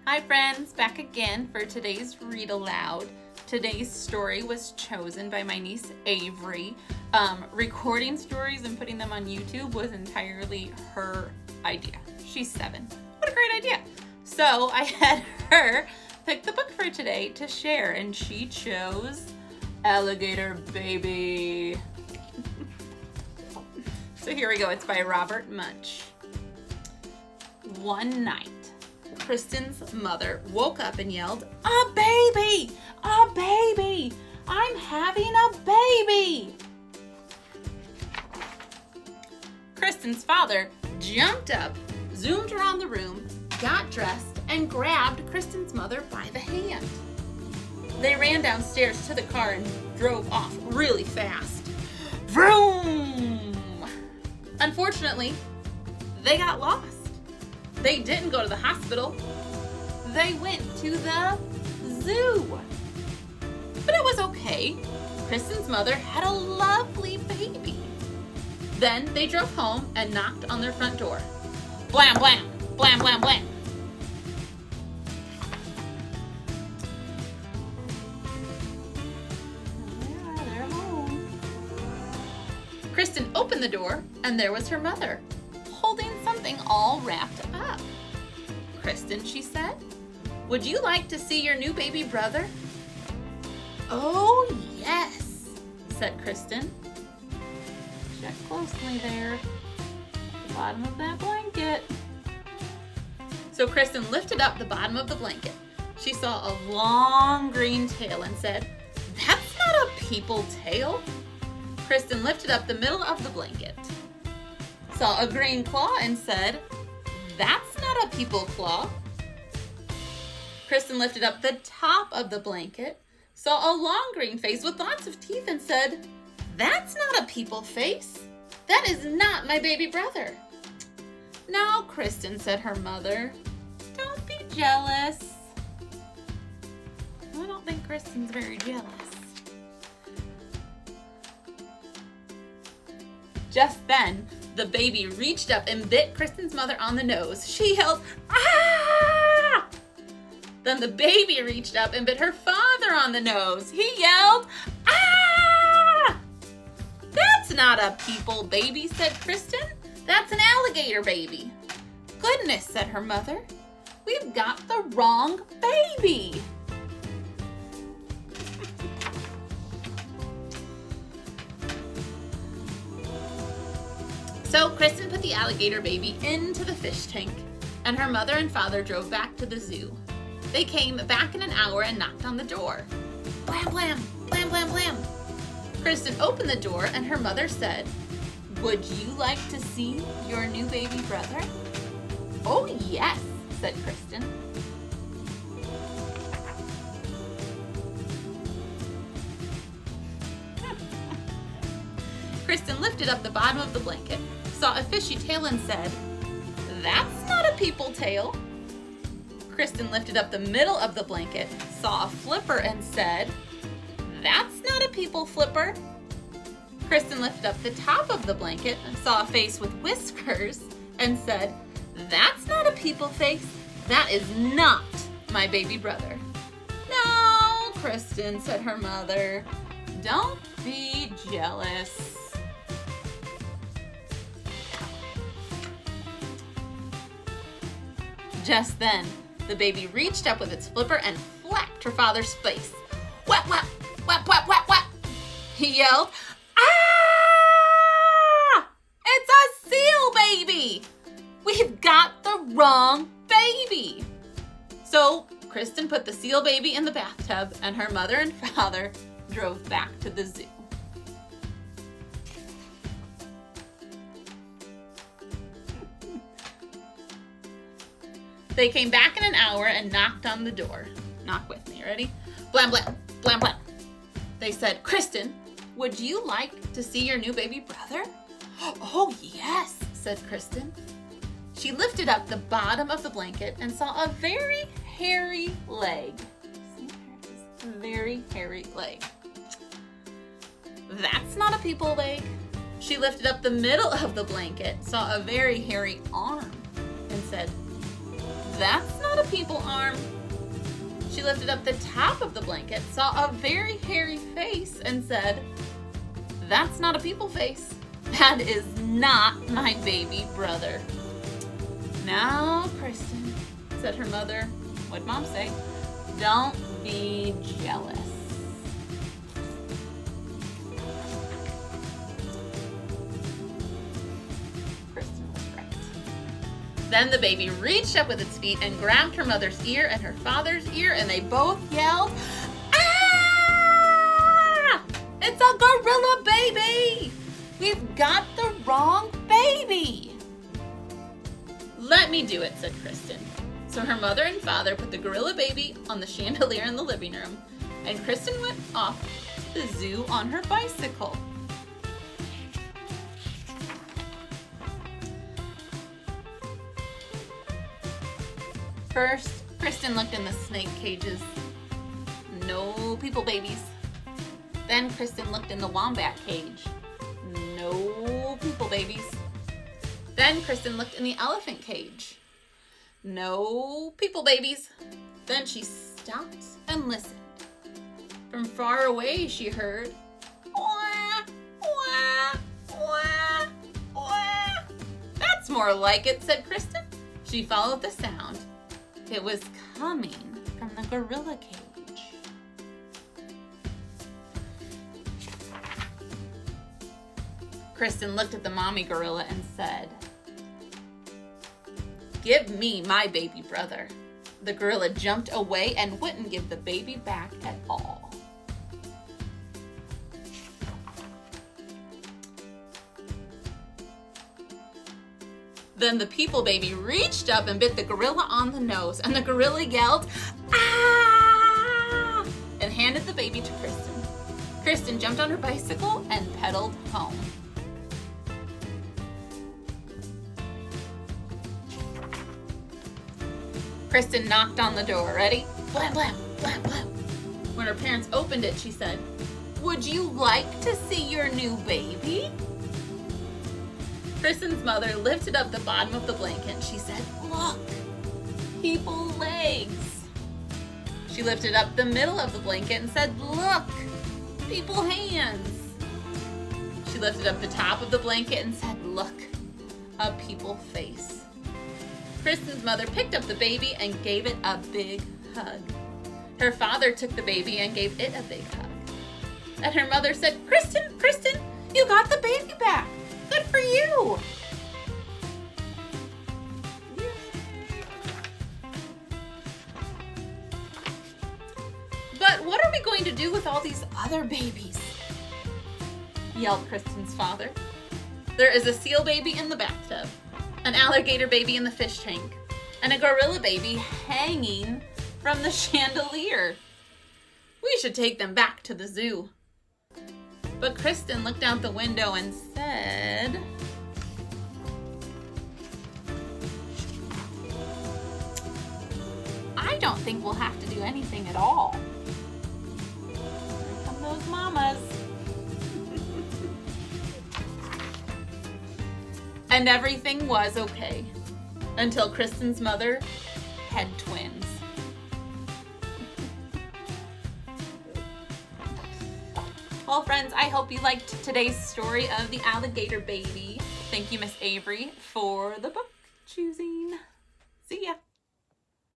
Hi friends, back again for today's Read Aloud. Today's story was chosen by my niece Avery. Recording stories and putting them on YouTube was entirely her idea. She's 7. What a great idea. So I had her pick the book for today to share, and she chose Alligator Baby. So here we go. It's by Robert Munsch. One night, Kristen's mother woke up and yelled, "A baby! A baby! I'm having a baby!" Kristen's father jumped up, zoomed around the room, got dressed, and grabbed Kristen's mother by the hand. They ran downstairs to the car and drove off really fast. Vroom! Unfortunately, they got lost. They didn't go to the hospital. They went to the zoo. But it was okay. Kristen's mother had a lovely baby. Then they drove home and knocked on their front door. Blam, blam, blam, blam, blam. Yeah, they're home. Kristen opened the door, and there was her mother, holding something all wrapped up. "Kristen," she said, "would you like to see your new baby brother?" "Oh, yes," said Kristen. Check closely there, the bottom of that blanket. So Kristen lifted up the bottom of the blanket. She saw a long green tail and said, "That's not a people tail." Kristen lifted up the middle of the blanket, saw a green claw and said, "That's not a people claw." Kristen lifted up the top of the blanket, saw a long green face with lots of teeth and said, "That's not a people face. That is not my baby brother." "Now, Kristen," said her mother, "don't be jealous." I don't think Kristen's very jealous. Just then, the baby reached up and bit Kristen's mother on the nose. She yelled, "Ah!" Then the baby reached up and bit her father on the nose. He yelled, "Ah!" "That's not a people baby," said Kristen. "That's an alligator baby." "Goodness," said her mother, "we've got the wrong baby." So Kristen put the alligator baby into the fish tank, and her mother and father drove back to the zoo. They came back in an hour and knocked on the door. Blam, blam, blam, blam, blam. Kristen opened the door, and her mother said, "Would you like to see your new baby brother?" "Oh, yes," said Kristen. Kristen lifted up the bottom of the blanket, saw a fishy tail and said, "That's not a people tail." Kristen lifted up the middle of the blanket, saw a flipper and said, "That's not a people flipper." Kristen lifted up the top of the blanket and saw a face with whiskers and said, "That's not a people face. That is not my baby brother." "No, Kristen," said her mother, "don't be jealous." Just then, the baby reached up with its flipper and flapped her father's face. "Whap, whap, whap, whap, whap, whap." He yelled, "Ah! It's a seal baby! We've got the wrong baby." So Kristen put the seal baby in the bathtub, and her mother and father drove back to the zoo. They came back in an hour and knocked on the door. Knock with me, ready? Blam, blam, blam, blam. They said, "Kristen, would you like to see your new baby brother?" "Oh, yes," said Kristen. She lifted up the bottom of the blanket and saw a very hairy leg. See, there's a very hairy leg. "That's not a people leg." She lifted up the middle of the blanket, saw a very hairy arm, and said, "That's not not a people arm. She lifted up the top of the blanket, saw a very hairy face, and said, "That's not a people face. That is not my baby brother." "Now, Kristen," said her mother, what'd Mom say? "Don't be jealous." Kristen was right. Then the baby reached up with its feet and grabbed her mother's ear and her father's ear, and they both yelled, "Ah! It's a gorilla baby! We've got the wrong baby!" "Let me do it," said Kristen. So her mother and father put the gorilla baby on the chandelier in the living room, and Kristen went off to the zoo on her bicycle. First, Kristen looked in the snake cages. No people babies. Then Kristen looked in the wombat cage. No people babies. Then Kristen looked in the elephant cage. No people babies. Then she stopped and listened. From far away she heard, "Wah, wah, wah, wah." "That's more like it," said Kristen. She followed the sound. It was coming from the gorilla cage. Kristen looked at the mommy gorilla and said, "Give me my baby brother." The gorilla jumped away and wouldn't give the baby back at all. Then the people baby reached up and bit the gorilla on the nose, and the gorilla yelled, "Ah!" and handed the baby to Kristen. Kristen jumped on her bicycle and pedaled home. Kristen knocked on the door. Ready? Blam, blam, blam, blam. When her parents opened it, she said, "Would you like to see your new baby?" Kristen's mother lifted up the bottom of the blanket. She said, "Look, people legs." She lifted up the middle of the blanket and said, "Look, people hands." She lifted up the top of the blanket and said, "Look, a people face." Kristen's mother picked up the baby and gave it a big hug. Her father took the baby and gave it a big hug. And her mother said, "Kristen, Kristen, you got the baby back. Good for you." "But what are we going to do with all these other babies?" yelled Kristen's father. "There is a seal baby in the bathtub, an alligator baby in the fish tank, and a gorilla baby hanging from the chandelier. We should take them back to the zoo." But Kristen looked out the window and said, "I don't think we'll have to do anything at all." Here come those mamas. And everything was okay until Kristen's mother had twins. Well, friends, I hope you liked today's story of the alligator baby. Thank you, Miss Avery, for the book choosing.